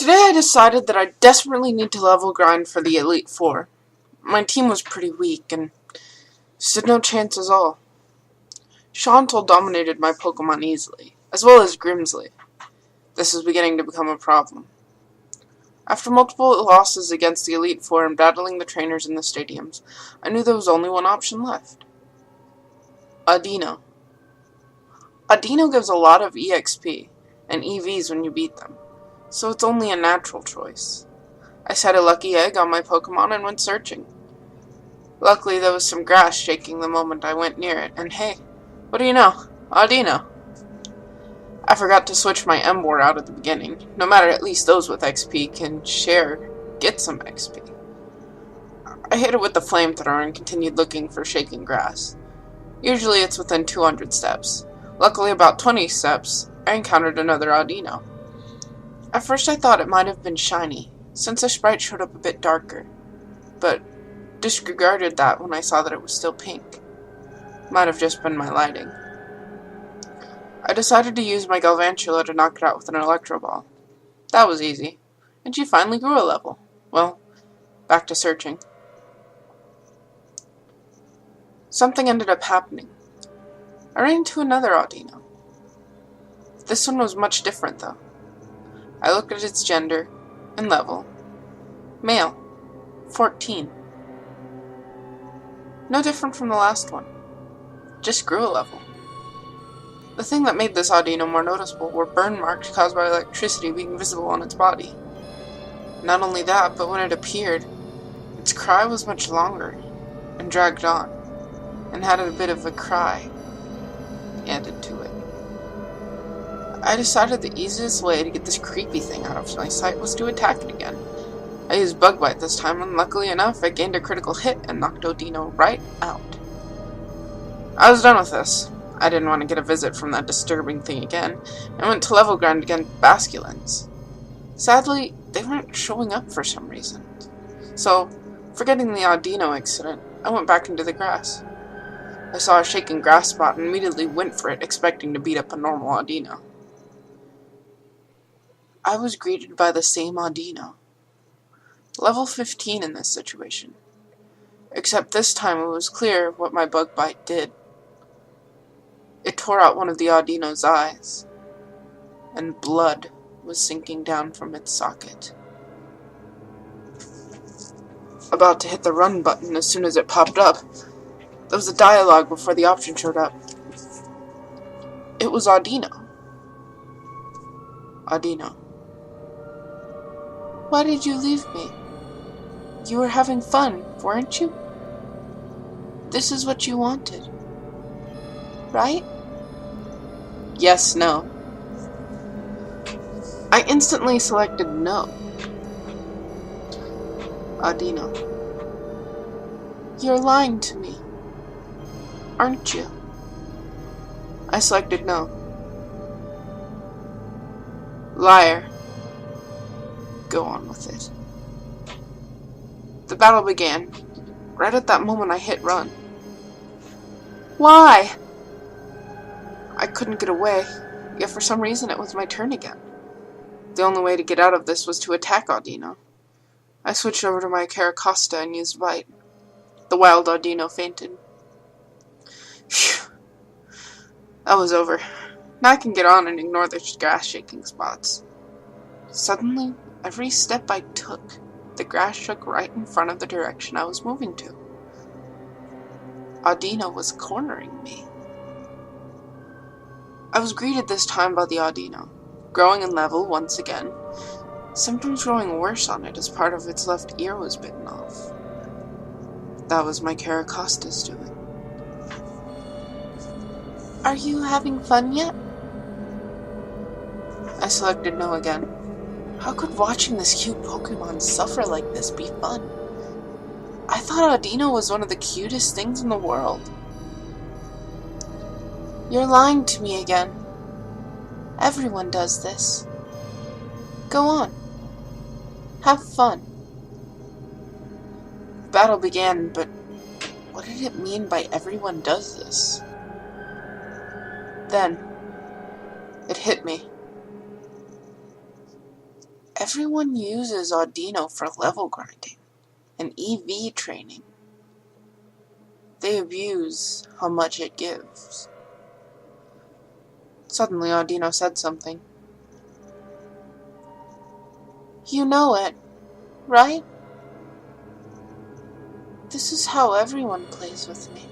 Today I decided that I desperately need to level grind for the Elite Four. My team was pretty weak and stood no chance at all. Shauntal dominated my Pokemon easily, as well as Grimsley. This was beginning to become a problem. After multiple losses against the Elite Four and battling the trainers in the stadiums, I knew there was only one option left. Audino. Audino gives a lot of EXP and EVs when you beat them, so it's only a natural choice. I set a lucky egg on my Pokemon and went searching. Luckily, there was some grass shaking the moment I went near it, and hey, what do you know? Audino. I forgot to switch my Emboar out at the beginning. No matter, at least those with XP can get some XP. I hit it with the flamethrower and continued looking for shaking grass. Usually it's within 200 steps. Luckily, about 20 steps, I encountered another Audino. At first I thought it might have been shiny, since the sprite showed up a bit darker, but disregarded that when I saw that it was still pink. Might have just been my lighting. I decided to use my Galvantula to knock it out with an Electro Ball. That was easy, and she finally grew a level. Well, back to searching. Something ended up happening. I ran into another Audino. This one was much different, though. I looked at its gender and level. Male, 14. No different from the last one. Just grew a level. The thing that made this Audino more noticeable were burn marks caused by electricity being visible on its body. Not only that, but when it appeared, its cry was much longer and dragged on, and had a bit of a cry added to it. I decided the easiest way to get this creepy thing out of my sight was to attack it again. I used Bug Bite this time, and luckily enough, I gained a critical hit and knocked Audino right out. I was done with this. I didn't want to get a visit from that disturbing thing again, and went to level grind against Basculins. Sadly, they weren't showing up for some reason. So, forgetting the Audino incident, I went back into the grass. I saw a shaking grass spot and immediately went for it, expecting to beat up a normal Audino. I was greeted by the same Audino. Level 15 in this situation. Except this time it was clear what my Bug Bite did. It tore out one of the Audino's eyes, and blood was sinking down from its socket. About to hit the run button as soon as it popped up, there was a dialogue before the option showed up. It was Audino. Audino. Why did you leave me? You were having fun, weren't you? This is what you wanted, right? Yes, no. I instantly selected no. Audino. You're lying to me, aren't you? I selected no. Liar. Go on with it. The battle began. Right at that moment I hit run. Why? I couldn't get away, yet for some reason it was my turn again. The only way to get out of this was to attack Audino. I switched over to my Creepypasta and used Bite. The wild Audino fainted. Phew. That was over. Now I can get on and ignore the grass shaking spots. Suddenly, every step I took, the grass shook right in front of the direction I was moving to. Audino was cornering me. I was greeted this time by the Audino, growing in level once again, symptoms growing worse on it as part of its left ear was bitten off. That was my Creepypasta's doing. Are you having fun yet? I selected no again. How could watching this cute Pokemon suffer like this be fun? I thought Audino was one of the cutest things in the world. You're lying to me again. Everyone does this. Go on. Have fun. The battle began, but what did it mean by everyone does this? Then, it hit me. Everyone uses Audino for level grinding and EV training. They abuse how much it gives. Suddenly, Audino said something. You know it, right? This is how everyone plays with me.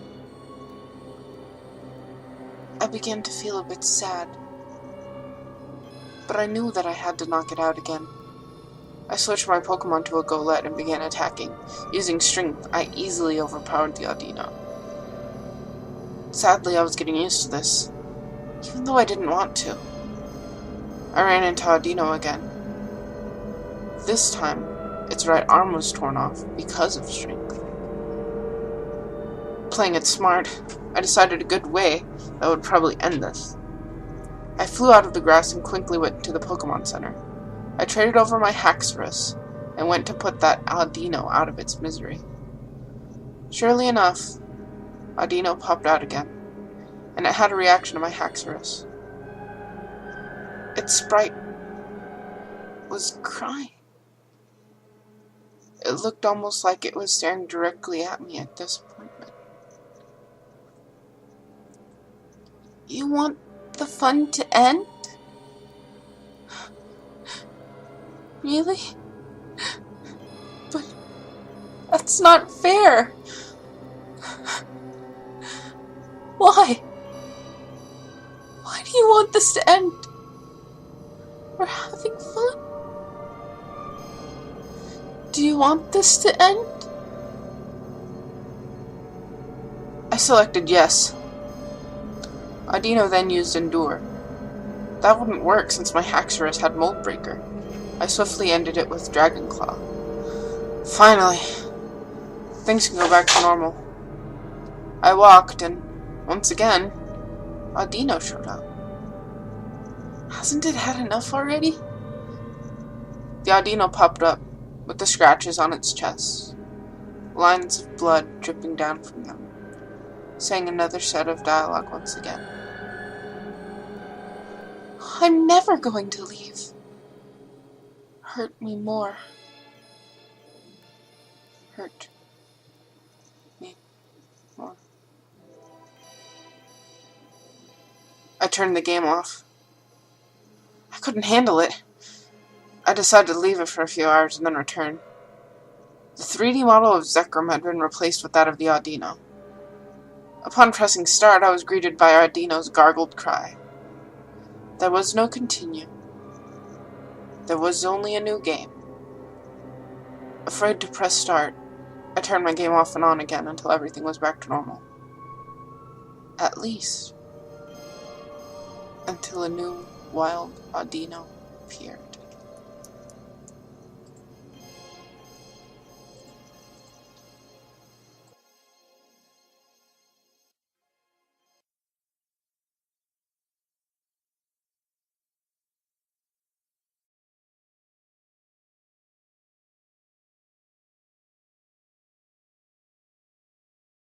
I began to feel a bit sad, but I knew that I had to knock it out again. I switched my Pokemon to a Golett and began attacking. Using Strength, I easily overpowered the Audino. Sadly, I was getting used to this, even though I didn't want to. I ran into Audino again. This time, its right arm was torn off because of Strength. Playing it smart, I decided a good way that would probably end this. I flew out of the grass and quickly went to the Pokemon Center. I traded over my Haxorus and went to put that Audino out of its misery. Surely enough, Audino popped out again, and it had a reaction to my Haxorus. Its sprite was crying. It looked almost like it was staring directly at me at disappointment. You want the fun to end? Really? But that's not fair. Why? Why do you want this to end? We're having fun. Do you want this to end? I selected yes. Audino then used Endure. That wouldn't work since my Haxorus had Mold Breaker. I swiftly ended it with Dragon Claw. Finally, things can go back to normal. I walked, and once again, Audino showed up. Hasn't it had enough already? The Audino popped up, with the scratches on its chest, lines of blood dripping down from them, saying another set of dialogue once again. I'm never going to leave. Hurt me more. Hurt me more. I turned the game off. I couldn't handle it. I decided to leave it for a few hours and then return. The 3D model of Zekrom had been replaced with that of the Audino. Upon pressing start, I was greeted by Audino's gargled cry. There was no continue. There was only a new game. Afraid to press start, I turned my game off and on again until everything was back to normal. At least, until a new wild Audino appeared.